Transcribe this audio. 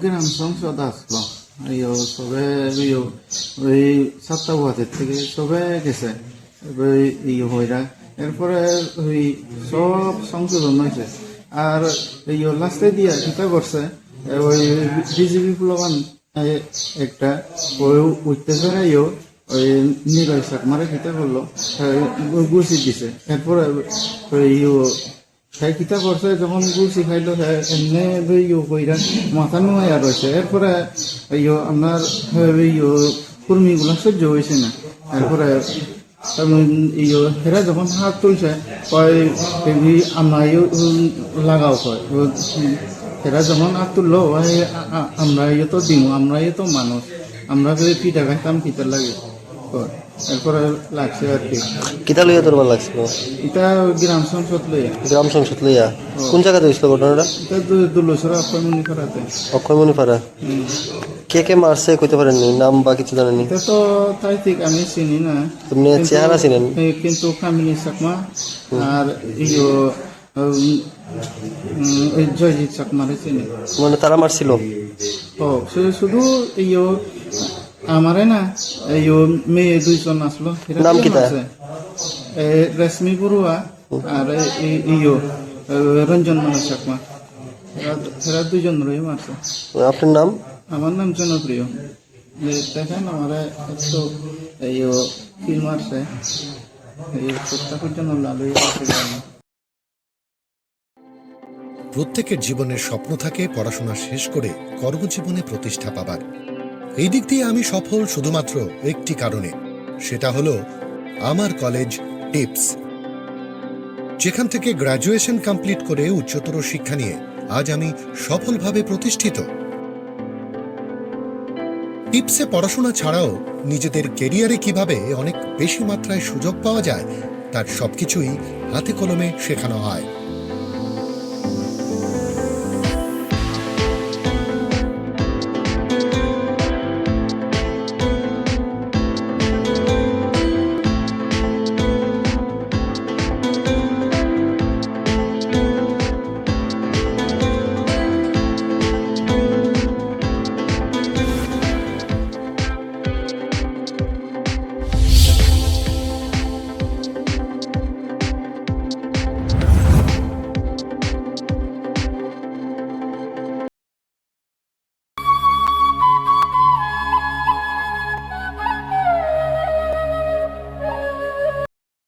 গ্রাম সংসদ আসলো, সবে ওই 7টা ওয়ার্ডের থেকে সবে গেছে হইরা। এরপরে ওই সব সংশোধন হয়েছে। আর লাস্টে দিয়া কিতা করছে, ওই বিজেপি প্লবান একটা ওই উঠতে ফেরাইও ওই নিরয় চাকমারে কিতা করলো, গুছি দিছে। এরপরে ওই সেই কিতা করছে, যখন গুছি খাইলো এমনি কইরা মাথা নুয়াইয়া রয়েছে। এরপরে আপনার কর্মীগুলা সহ্য হয়েছে না। এরপরে হেরা যখন হাত তুলছে আমরা লাগাও কয়, হেরা যখন হাত তুললো আমরা তো দিম, আমরা তো মানুষ, আমরা যদি পিঠা খাইতাম পিঠা লাগে। এরপরে লাগছে আর কি। কিতা লইয়া তোর ভালো লাগছিল? এটা গ্রাম সংসদ লইয়া। গ্রাম সংসদ লইয়া কোন জায়গাতে হয়েছিল ঘটনাটা? এটা দুলসরা অক্ষয়মণি পাড়াতে। অক্ষয়মণি পাড়া। কে কে মারছে কইতে পারেননি? নাম বা কিছু জানেননি? এটা তো তাই ঠিক আমি চিনি না। তুমি চেহারা চিনেন? কিন্তু কামিনী চাকমা আর জয়জিৎ চাকমারে চিনি। মানে তারা মারছিল? শুধু আমারে না, মেয়ে 2জন আসলো। নাম কি? রেশমি বড়ুয়া আর রঞ্জন মানা চাকমা, এরা 2জন রয়ে মারছে। আপনার নাম? আমার নাম জনপ্রিয়। দেখেন আমার একটু ফিল মারছে, প্রত্যেকের জীবনের স্বপ্ন থাকে পড়াশোনা শেষ করে কর্মজীবনে প্রতিষ্ঠা পাবার। এই দিক দিয়ে আমি সফল শুধুমাত্র একটি কারণে, সেটা হলো আমার কলেজ টিপস, যেখান থেকে গ্র্যাজুয়েশন কমপ্লিট করে উচ্চতর শিক্ষা নিয়ে আজ আমি সফলভাবে প্রতিষ্ঠিত। টিপসে পড়াশোনা ছাড়াও নিজেদের কেরিয়ারে কিভাবে অনেক বেশি মাত্রায় সুযোগ পাওয়া যায় তার সবকিছুই হাতে কলমে শেখানো হয়।